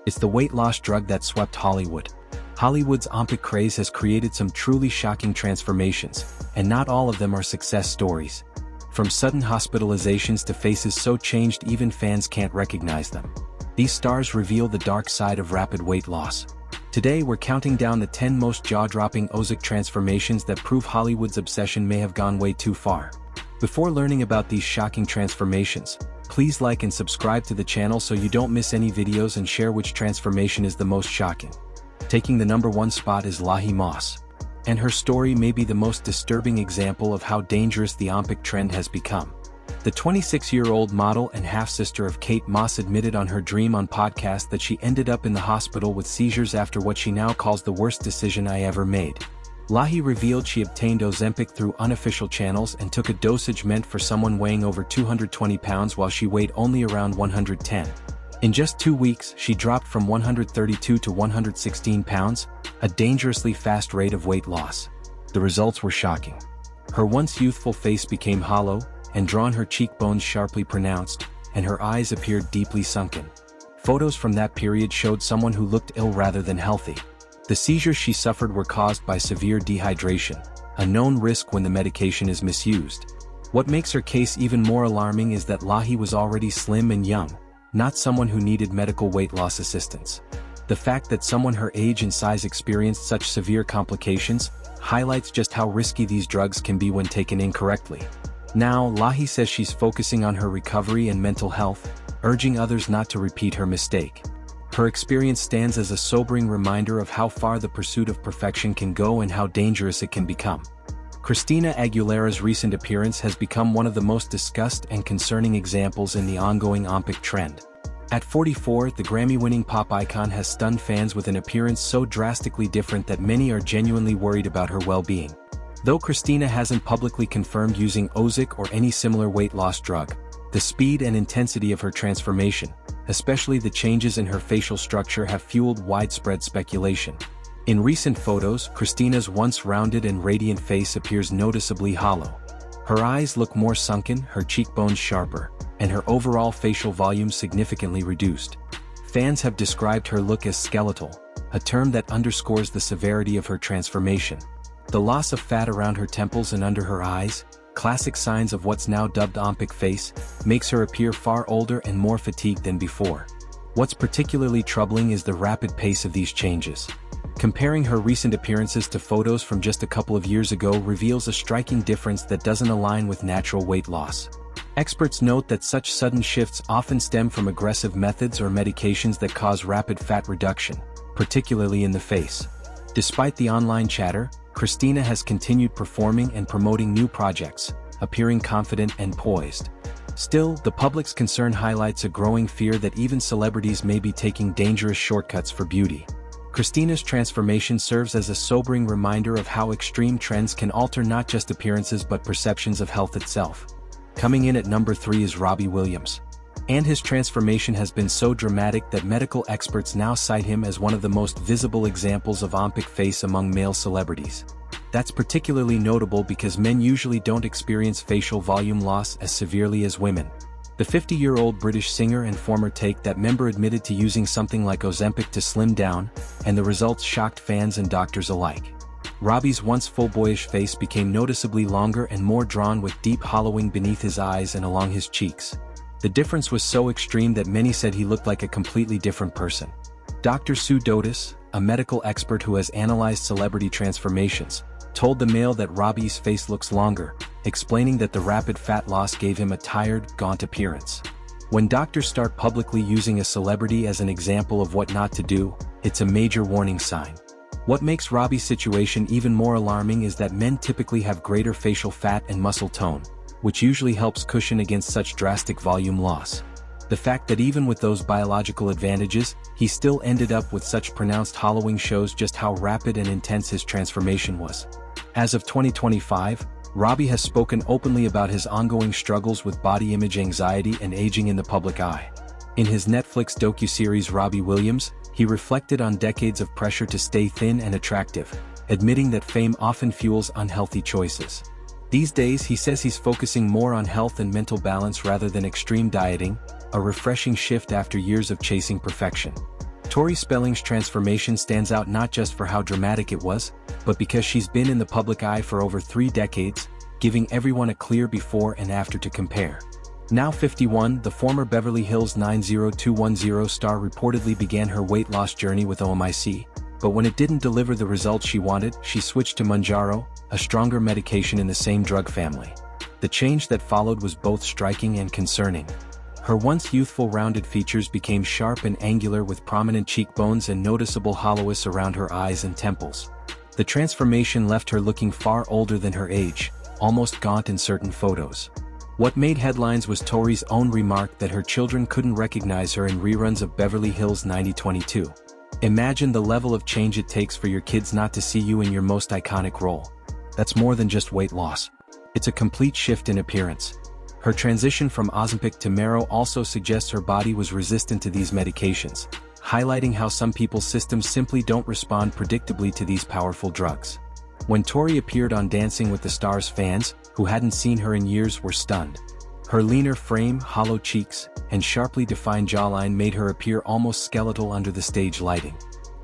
It's the weight loss drug that swept Hollywood. Hollywood's Ozempic craze has created some truly shocking transformations, and not all of them are success stories. From sudden hospitalizations to faces so changed even fans can't recognize them. These stars reveal the dark side of rapid weight loss. Today we're counting down the 10 most jaw-dropping Ozempic transformations that prove Hollywood's obsession may have gone way too far. Before learning about these shocking transformations, please like and subscribe to the channel so you don't miss any videos, and share which transformation is the most shocking. Taking the number 1 spot is Lahi Moss. And her story may be the most disturbing example of how dangerous the Ozempic trend has become. The 26-year-old model and half-sister of Kate Moss admitted on her Dream On podcast that she ended up in the hospital with seizures after what she now calls the worst decision I ever made. Lahi revealed she obtained Ozempic through unofficial channels and took a dosage meant for someone weighing over 220 pounds while she weighed only around 110. In just 2 weeks, she dropped from 132 to 116 pounds, a dangerously fast rate of weight loss. The results were shocking. Her once youthful face became hollow and drawn, her cheekbones sharply pronounced, and her eyes appeared deeply sunken. Photos from that period showed someone who looked ill rather than healthy. The seizures she suffered were caused by severe dehydration, a known risk when the medication is misused. What makes her case even more alarming is that Lahi was already slim and young, not someone who needed medical weight loss assistance. The fact that someone her age and size experienced such severe complications highlights just how risky these drugs can be when taken incorrectly. Now, Lahi says she's focusing on her recovery and mental health, urging others not to repeat her mistake. Her experience stands as a sobering reminder of how far the pursuit of perfection can go and how dangerous it can become. Christina Aguilera's recent appearance has become one of the most discussed and concerning examples in the ongoing Ozempic trend. At 44, the Grammy-winning pop icon has stunned fans with an appearance so drastically different that many are genuinely worried about her well-being. Though Christina hasn't publicly confirmed using Ozempic or any similar weight loss drug, the speed and intensity of her transformation, especially the changes in her facial structure, have fueled widespread speculation. In recent photos, Christina's once rounded and radiant face appears noticeably hollow. Her eyes look more sunken, her cheekbones sharper, and her overall facial volume significantly reduced. Fans have described her look as skeletal, a term that underscores the severity of her transformation. The loss of fat around her temples and under her eyes, classic signs of what's now dubbed Ozempic face, makes her appear far older and more fatigued than before. What's particularly troubling is the rapid pace of these changes. Comparing her recent appearances to photos from just a couple of years ago reveals a striking difference that doesn't align with natural weight loss. Experts note that such sudden shifts often stem from aggressive methods or medications that cause rapid fat reduction, particularly in the face. Despite the online chatter, Christina has continued performing and promoting new projects, appearing confident and poised. Still, the public's concern highlights a growing fear that even celebrities may be taking dangerous shortcuts for beauty. Christina's transformation serves as a sobering reminder of how extreme trends can alter not just appearances but perceptions of health itself. Coming in at number 3 is Robbie Williams. And his transformation has been so dramatic that medical experts now cite him as one of the most visible examples of Ozempic face among male celebrities. That's particularly notable because men usually don't experience facial volume loss as severely as women. The 50-year-old British singer and former Take That member admitted to using something like Ozempic to slim down, and the results shocked fans and doctors alike. Robbie's once full boyish face became noticeably longer and more drawn, with deep hollowing beneath his eyes and along his cheeks. The difference was so extreme that many said he looked like a completely different person. Dr. Sue Dotis, a medical expert who has analyzed celebrity transformations, told the Mail that Robbie's face looks longer, explaining that the rapid fat loss gave him a tired, gaunt appearance. When doctors start publicly using a celebrity as an example of what not to do, it's a major warning sign. What makes Robbie's situation even more alarming is that men typically have greater facial fat and muscle tone, which usually helps cushion against such drastic volume loss. The fact that even with those biological advantages, he still ended up with such pronounced hollowing shows just how rapid and intense his transformation was. As of 2025, Robbie has spoken openly about his ongoing struggles with body image anxiety and aging in the public eye. In his Netflix docuseries Robbie Williams, he reflected on decades of pressure to stay thin and attractive, admitting that fame often fuels unhealthy choices. These days, he says he's focusing more on health and mental balance rather than extreme dieting, a refreshing shift after years of chasing perfection. Tori Spelling's transformation stands out not just for how dramatic it was, but because she's been in the public eye for over 3 decades, giving everyone a clear before and after to compare. Now 51, the former Beverly Hills 90210 star reportedly began her weight loss journey with Ozempic, but when it didn't deliver the results she wanted, she switched to Mounjaro, a stronger medication in the same drug family. The change that followed was both striking and concerning. Her once youthful rounded features became sharp and angular with prominent cheekbones and noticeable hollowness around her eyes and temples. The transformation left her looking far older than her age, almost gaunt in certain photos. What made headlines was Tori's own remark that her children couldn't recognize her in reruns of Beverly Hills 90210. Imagine the level of change it takes for your kids not to see you in your most iconic role. That's more than just weight loss. It's a complete shift in appearance. Her transition from Ozempic to Mounjaro also suggests her body was resistant to these medications, highlighting how some people's systems simply don't respond predictably to these powerful drugs. When Tori appeared on Dancing with the Stars, fans, who hadn't seen her in years, were stunned. Her leaner frame, hollow cheeks, and sharply defined jawline made her appear almost skeletal under the stage lighting.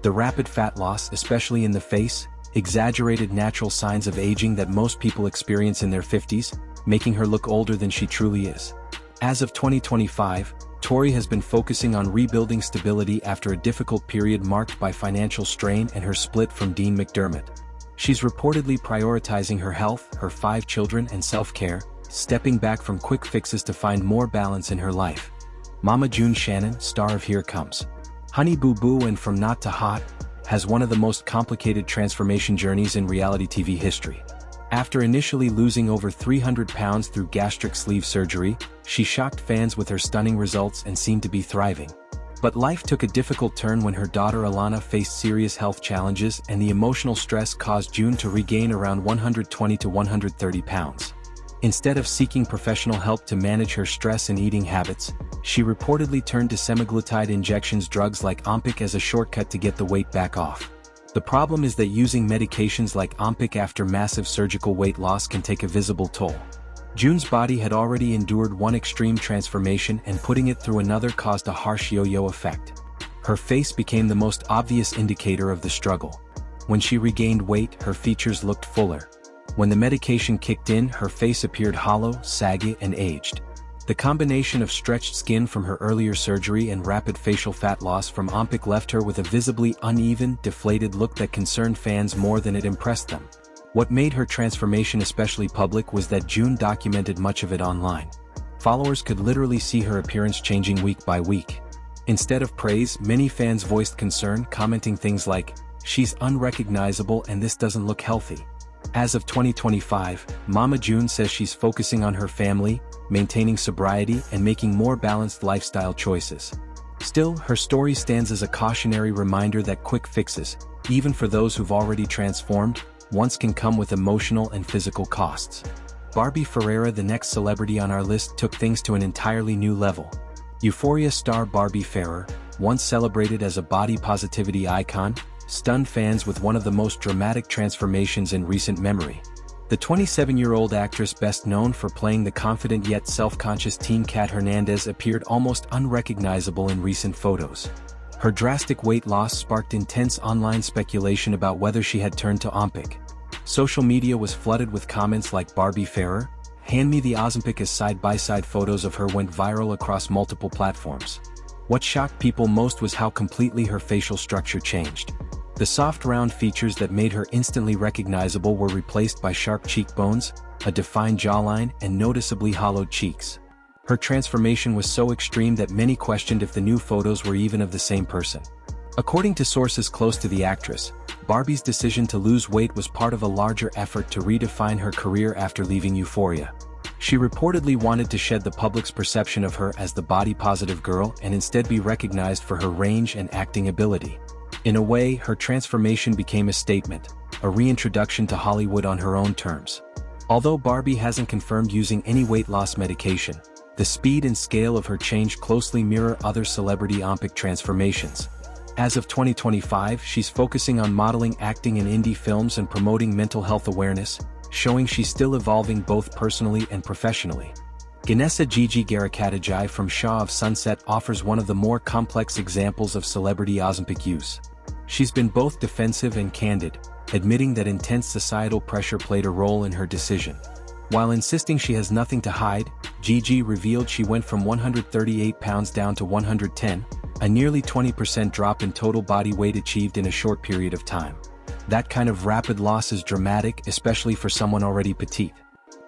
The rapid fat loss, especially in the face, exaggerated natural signs of aging that most people experience in their 50s, making her look older than she truly is. As of 2025, Tori has been focusing on rebuilding stability after a difficult period marked by financial strain and her split from Dean McDermott. She's reportedly prioritizing her health, her 5 children, and self-care, stepping back from quick fixes to find more balance in her life. Mama June Shannon, star of Here Comes Honey Boo Boo and From Not to Hot, has one of the most complicated transformation journeys in reality TV history. After initially losing over 300 pounds through gastric sleeve surgery, she shocked fans with her stunning results and seemed to be thriving. But life took a difficult turn when her daughter Alana faced serious health challenges, and the emotional stress caused June to regain around 120 to 130 pounds. Instead of seeking professional help to manage her stress and eating habits, she reportedly turned to semaglutide injections, drugs like Ozempic, as a shortcut to get the weight back off. The problem is that using medications like Ozempic after massive surgical weight loss can take a visible toll. June's body had already endured one extreme transformation, and putting it through another caused a harsh yo-yo effect. Her face became the most obvious indicator of the struggle. When she regained weight, her features looked fuller. When the medication kicked in, her face appeared hollow, saggy, and aged. The combination of stretched skin from her earlier surgery and rapid facial fat loss from Ozempic left her with a visibly uneven, deflated look that concerned fans more than it impressed them. What made her transformation especially public was that June documented much of it online. Followers could literally see her appearance changing week by week. Instead of praise, many fans voiced concern, commenting things like, "She's unrecognizable and this doesn't look healthy." As of 2025, Mama June says she's focusing on her family, maintaining sobriety, and making more balanced lifestyle choices. Still, her story stands as a cautionary reminder that quick fixes, even for those who've already transformed, once can come with emotional and physical costs. Barbie Ferreira, the next celebrity on our list, took things to an entirely new level. Euphoria star Barbie Ferreira, once celebrated as a body positivity icon, stunned fans with one of the most dramatic transformations in recent memory. The 27-year-old actress, best known for playing the confident yet self-conscious teen Kat Hernandez, appeared almost unrecognizable in recent photos. Her drastic weight loss sparked intense online speculation about whether she had turned to Ozempic. Social media was flooded with comments like, "Barbie Ferreira, hand me the Ozempic," as side-by-side photos of her went viral across multiple platforms. What shocked people most was how completely her facial structure changed. The soft round features that made her instantly recognizable were replaced by sharp cheekbones, a defined jawline, and noticeably hollowed cheeks. Her transformation was so extreme that many questioned if the new photos were even of the same person. According to sources close to the actress, Barbie's decision to lose weight was part of a larger effort to redefine her career after leaving Euphoria. She reportedly wanted to shed the public's perception of her as the body-positive girl and instead be recognized for her range and acting ability. In a way, her transformation became a statement, a reintroduction to Hollywood on her own terms. Although Barbie hasn't confirmed using any weight loss medication, the speed and scale of her change closely mirror other celebrity Ozempic transformations. As of 2025, she's focusing on modeling, acting in indie films, and promoting mental health awareness, showing she's still evolving both personally and professionally. Ganesa Gigi Garakatijai from Shah of Sunset offers one of the more complex examples of celebrity Ozempic use. She's been both defensive and candid, admitting that intense societal pressure played a role in her decision. While insisting she has nothing to hide, Gigi revealed she went from 138 pounds down to 110, a nearly 20% drop in total body weight achieved in a short period of time. That kind of rapid loss is dramatic, especially for someone already petite.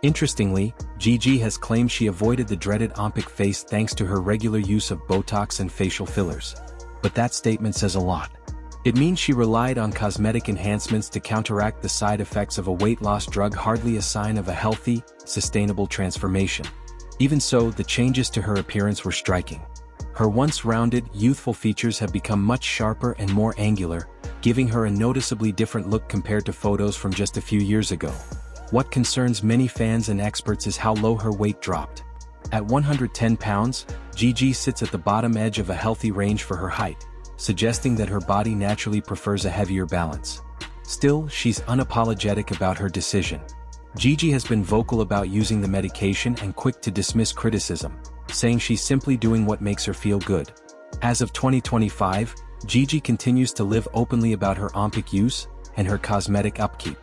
Interestingly, Gigi has claimed she avoided the dreaded Ozempic Face thanks to her regular use of Botox and facial fillers. But that statement says a lot. It means she relied on cosmetic enhancements to counteract the side effects of a weight loss drug, hardly a sign of a healthy, sustainable transformation. Even so, the changes to her appearance were striking. Her once rounded, youthful features have become much sharper and more angular, giving her a noticeably different look compared to photos from just a few years ago. What concerns many fans and experts is how low her weight dropped. At 110 pounds, Gigi sits at the bottom edge of a healthy range for her height, suggesting that her body naturally prefers a heavier balance. Still, she's unapologetic about her decision. Gigi has been vocal about using the medication and quick to dismiss criticism, saying she's simply doing what makes her feel good. As of 2025, Gigi continues to live openly about her Ozempic use and her cosmetic upkeep.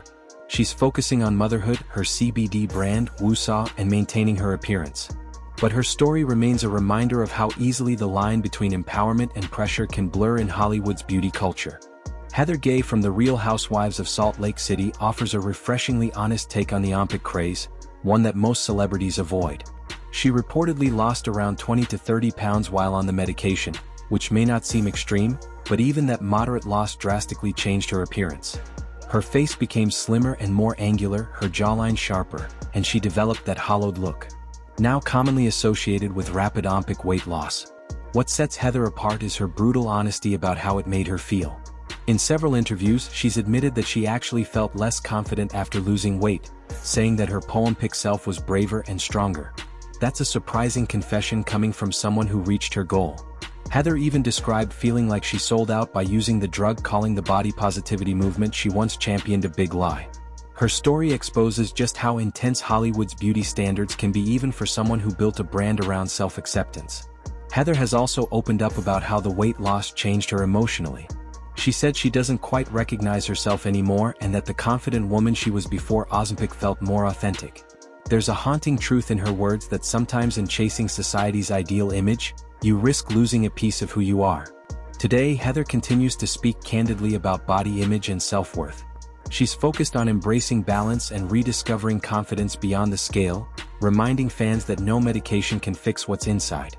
She's focusing on motherhood, her CBD brand, Wusa, and maintaining her appearance. But her story remains a reminder of how easily the line between empowerment and pressure can blur in Hollywood's beauty culture. Heather Gay from The Real Housewives of Salt Lake City offers a refreshingly honest take on the Ozempic craze, one that most celebrities avoid. She reportedly lost around 20 to 30 pounds while on the medication, which may not seem extreme, but even that moderate loss drastically changed her appearance. Her face became slimmer and more angular, her jawline sharper, and she developed that hollowed look, now commonly associated with rapid Ozempic weight loss. What sets Heather apart is her brutal honesty about how it made her feel. In several interviews, she's admitted that she actually felt less confident after losing weight, saying that her Ozempic self was braver and stronger. That's a surprising confession coming from someone who reached her goal. Heather even described feeling like she sold out by using the drug, calling the body positivity movement she once championed a big lie. Her story exposes just how intense Hollywood's beauty standards can be even for someone who built a brand around self-acceptance. Heather has also opened up about how the weight loss changed her emotionally. She said she doesn't quite recognize herself anymore and that the confident woman she was before Ozempic felt more authentic. There's a haunting truth in her words that sometimes in chasing society's ideal image, you risk losing a piece of who you are. Today, Heather continues to speak candidly about body image and self-worth. She's focused on embracing balance and rediscovering confidence beyond the scale, reminding fans that no medication can fix what's inside.